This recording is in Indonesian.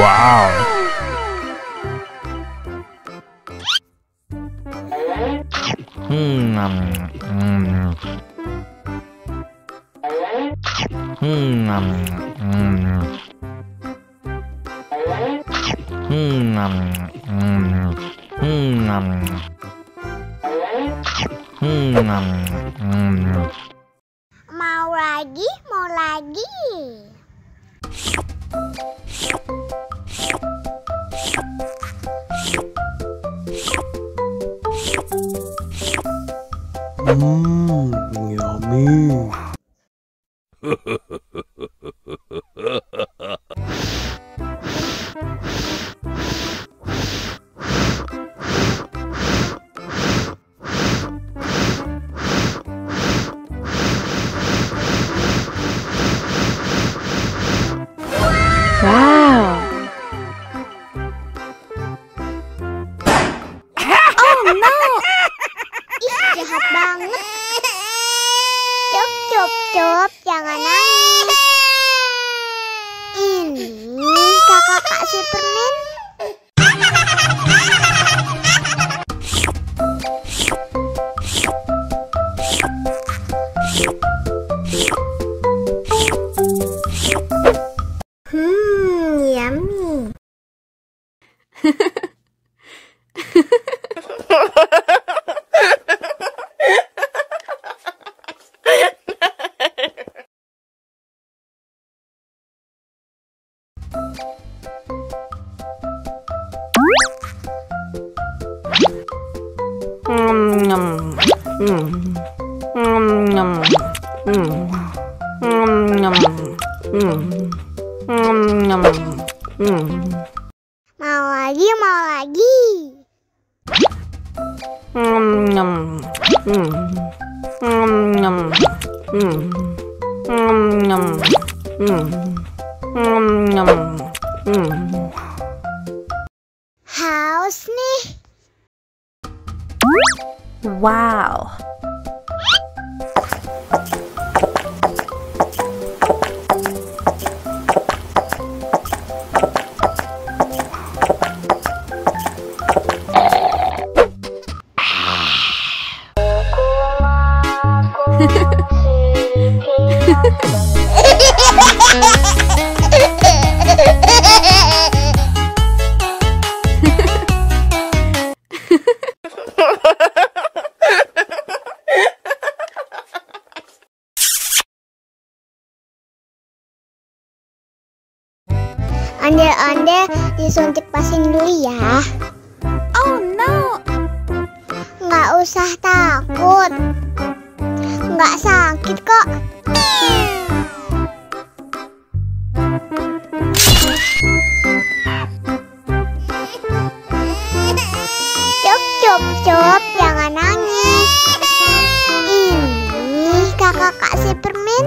Wow. Mau lagi, mau lagi. Yummy. Wow. Oh no. Ih, jahat banget. Cup, jangan nangis. Ini kakak kasih permen. Yummy. Mau lagi, mau lagi. Haus nih. Wow. Ondel-ondel disuntik vaksin dulu ya. Oh no. Nggak usah takut. Nggak sakit kok. Cup, jangan nangis. Ini kakak kasih permen.